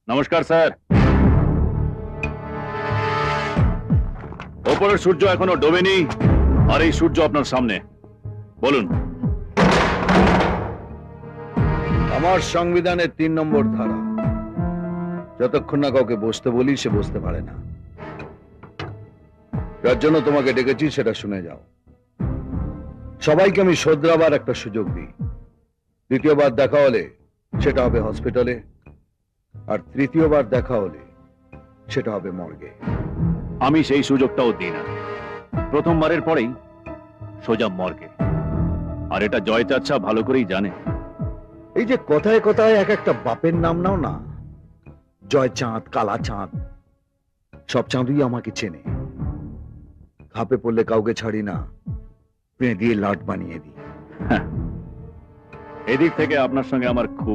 নমস্কার স্যার। ওপরের সূর্য এখনো ডোবেনি, আর এই সূর্য আপনার সামনে। বলুন। আমার সংবিধানের 3 নম্বর ধারা, যতক্ষণ না কাউকে বসতে বলি সে বসতে পারে না। যার জন্য তোমাকে ডেকেছি সেটা শুনে যাও। সবাইকে আমি শোধরাবার একটা সুযোগ দিই। দ্বিতীয়বার দেখা হলে সেটা হবে হসপিটালে, আর তৃতীয়বার দেখা হলে সেটা হবে মর্গে। আমি সেই সুযোগটাও দিই না। প্রথমবারের পরেই সোজা মর্গে। আর এটা জয় চাচ্ছা ভালো করেই জানে। এই যে কথায় কথায় এক একটা বাপের নাম নাও না, জয় চাঁদ, কালা চাঁদ, সব চাঁদই আমাকে চেনে। খাপে পড়লে কাউকে ছাড়ি না, পেঁ দিয়ে লাট বানিয়ে দিই। এদিক থেকে আপনার সঙ্গে আমার খুব